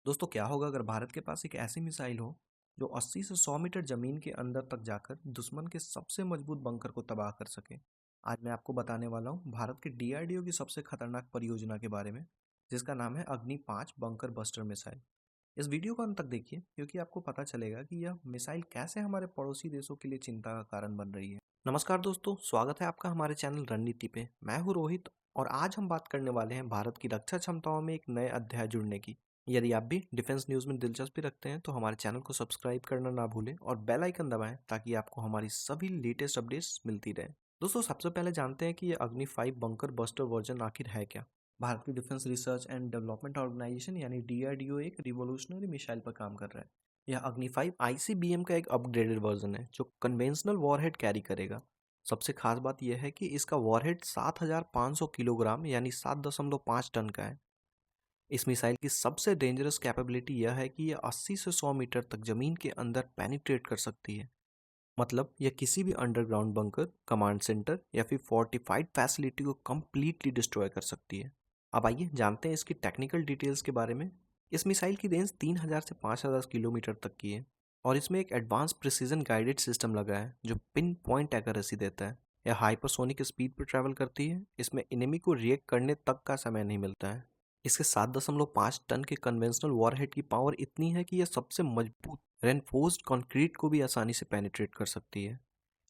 दोस्तों क्या होगा अगर भारत के पास एक ऐसी मिसाइल हो जो 80 से 100 मीटर जमीन के अंदर तक जाकर दुश्मन के सबसे मजबूत बंकर को तबाह कर सके। आज मैं आपको बताने वाला हूँ भारत के डीआरडीओ की सबसे खतरनाक परियोजना के बारे में, जिसका नाम है अग्नि 5 बंकर बस्टर मिसाइल। इस वीडियो को अंत तक देखिए क्योंकि आपको पता चलेगा कि यह मिसाइल कैसे हमारे पड़ोसी देशों के लिए चिंता का कारण बन रही है। नमस्कार दोस्तों, स्वागत है आपका हमारे चैनल रणनीति पे। मैं हूँ रोहित और आज हम बात करने वाले हैं भारत की रक्षा क्षमताओं में एक नए अध्याय जुड़ने की। यदि आप भी डिफेंस न्यूज़ में दिलचस्पी रखते हैं तो हमारे चैनल को सब्सक्राइब करना ना भूलें और बेल आइकन दबाएं ताकि आपको हमारी सभी लेटेस्ट अपडेट्स मिलती रहें। दोस्तों सबसे पहले जानते हैं कि ये अग्नि 5 बंकर बस्टर वर्जन आखिर है क्या। भारत की defence research and development organisation यानी डीआरडीओ एक रिवोल्यूशनरी मिसाइल पर काम कर रहा है। यह अग्नि 5 आईसीबीएम का एक अपग्रेडेड वर्जन है जो कन्वेंशनल वॉरहेड कैरी करेगा। सबसे खास बात यह है कि इसका वॉरहेड 7500 किलोग्राम यानी 7.5 टन का है। इस मिसाइल की सबसे डेंजरस कैपेबिलिटी यह है कि यह 80 से 100 मीटर तक जमीन के अंदर पेनिट्रेट कर सकती है। मतलब यह किसी भी अंडरग्राउंड बंकर, कमांड सेंटर या फिर फोर्टिफाइड फैसिलिटी को कंप्लीटली डिस्ट्रॉय कर सकती है। अब आइए जानते हैं इसकी टेक्निकल डिटेल्स के बारे में। इस मिसाइल की रेंज 3000 से 5000 किलोमीटर तक की है और इसमें एक एडवांस प्रिसीजन गाइडेड सिस्टम लगा है जो पिन पॉइंट एक्यूरेसी देता है। यह हाइपरसोनिक स्पीड पर ट्रैवल करती है। इसमें एनिमी को रिएक्ट करने तक का समय नहीं मिलता है। इसके 7.5 टन के कन्वेंशनल वॉरहेड की पावर इतनी है कि यह सबसे मजबूत रेनफोर्स्ड कंक्रीट को भी आसानी से पेनिट्रेट कर सकती है।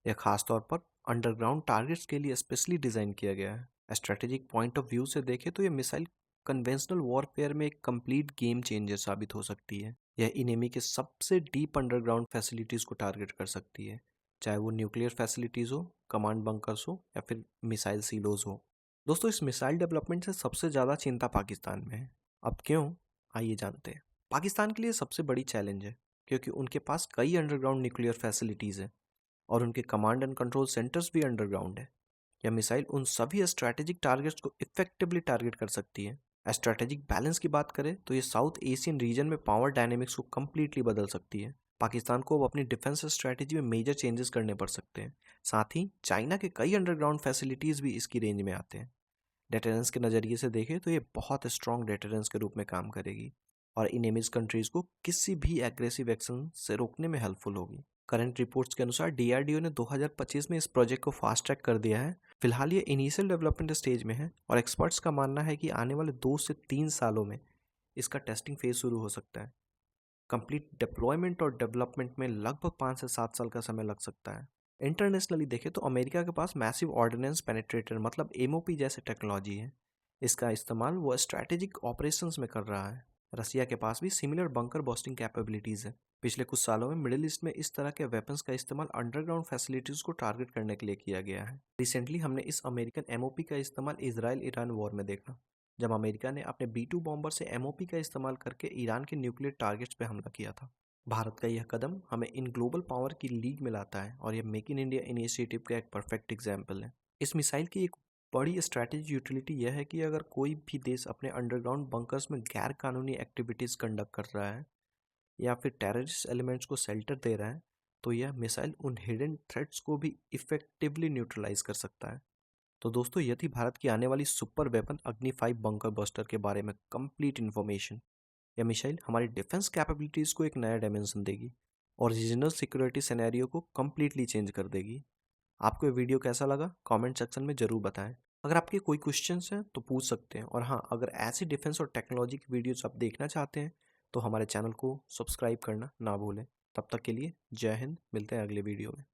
यह खासतौर पर अंडरग्राउंड टारगेट्स के लिए स्पेशली डिज़ाइन किया गया है। स्ट्रेटेजिक पॉइंट ऑफ व्यू से देखें तो यह मिसाइल कन्वेंशनल वॉरफेयर में एक कंप्लीट गेम चेंजर साबित हो सकती है। यह इनेमी के सबसे डीप अंडरग्राउंड फैसिलिटीज़ को टारगेट कर सकती है, चाहे वो न्यूक्लियर फैसिलिटीज़ हो, कमांड बंकर्स हो या फिर मिसाइल सीलोज हो। दोस्तों इस मिसाइल डेवलपमेंट से सबसे ज़्यादा चिंता पाकिस्तान में है। अब क्यों, आइए जानते हैं। पाकिस्तान के लिए सबसे बड़ी चैलेंज है क्योंकि उनके पास कई अंडरग्राउंड न्यूक्लियर फैसिलिटीज़ हैं और उनके कमांड एंड कंट्रोल सेंटर्स भी अंडरग्राउंड है। यह मिसाइल उन सभी स्ट्रैटेजिक टारगेट्स को इफेक्टिवली टारगेट कर सकती है। स्ट्रैटेजिक बैलेंस की बात करें तो ये साउथ एशियन रीजन में पावर डायनेमिक्स को कम्प्लीटली बदल सकती है। पाकिस्तान को अब अपनी डिफेंस स्ट्रैटेजी में मेजर चेंजेस करने पड़ सकते हैं। साथ ही चाइना के कई अंडरग्राउंड फैसिलिटीज़ भी इसकी रेंज में आते हैं। डेटरेंस के नज़रिए से देखें तो ये बहुत स्ट्रॉन्ग डेटरेंस के रूप में काम करेगी और इनेमिज कंट्रीज़ को किसी भी एग्रेसिव एक्शन से रोकने में हेल्पफुल होगी। करंट रिपोर्ट्स के अनुसार डीआरडीओ ने 2025 में इस प्रोजेक्ट को फास्ट ट्रैक कर दिया है। फिलहाल ये इनिशियल डेवलपमेंट स्टेज में है और एक्सपर्ट्स का मानना है कि आने वाले 2 से 3 सालों में इसका टेस्टिंग फेज शुरू हो सकता है। कंप्लीट डिप्लॉयमेंट और डेवलपमेंट में लगभग 5 से 7 साल का समय लग सकता है। इंटरनेशनली देखें तो अमेरिका के पास मैसिव ऑर्डिनेंस पेनिट्रेटर मतलब एमओपी जैसे टेक्नोलॉजी है। इसका इस्तेमाल वो स्ट्रैटेजिक ऑपरेशंस में कर रहा है। रसिया के पास भी सिमिलर बंकर बस्टिंग कैपेबिलिटीज़ है। पिछले कुछ सालों में मिडिल ईस्ट में इस तरह के वेपन्स का इस्तेमाल अंडरग्राउंड फैसिलिटीज़ को टारगेट करने के लिए किया गया है। रिसेंटली हमने इस अमेरिकन एमओपी का इस्तेमाल इजराइल ईरान वॉर में देखा, जब अमेरिका ने अपने B-2 बॉम्बर से एमओपी का इस्तेमाल करके ईरान के न्यूक्लियर टारगेट्स पर हमला किया था। भारत का यह कदम हमें इन ग्लोबल पावर की लीग में लाता है और यह मेक इन इंडिया इनिशिएटिव का एक परफेक्ट एग्जाम्पल है। इस मिसाइल की एक बड़ी स्ट्रैटेजी यूटिलिटी यह है कि अगर कोई भी देश अपने अंडरग्राउंड बंकर्स में गैर कानूनी एक्टिविटीज़ कंडक्ट कर रहा है या फिर टेररिस्ट एलिमेंट्स को शेल्टर दे रहा है तो यह मिसाइल उन हिडन थ्रेट्स को भी इफेक्टिवली न्यूट्रलाइज कर सकता है। तो दोस्तों यह थी भारत की आने वाली सुपर वेपन अग्नि 5 बंकर बस्टर के बारे में कंप्लीट इन्फॉर्मेशन। यह मिसाइल हमारी डिफेंस कैपेबिलिटीज़ को एक नया डायमेंशन देगी और रीजनल सिक्योरिटी सिनेरियो को कम्प्लीटली चेंज कर देगी। आपको ये वीडियो कैसा लगा कमेंट सेक्शन में ज़रूर बताएं। अगर आपके कोई क्वेश्चंस हैं तो पूछ सकते हैं और हाँ, अगर ऐसी डिफेंस और टेक्नोलॉजी की वीडियोस आप देखना चाहते हैं तो हमारे चैनल को सब्सक्राइब करना ना भूलें। तब तक के लिए जय हिंद, मिलते हैं अगले वीडियो में।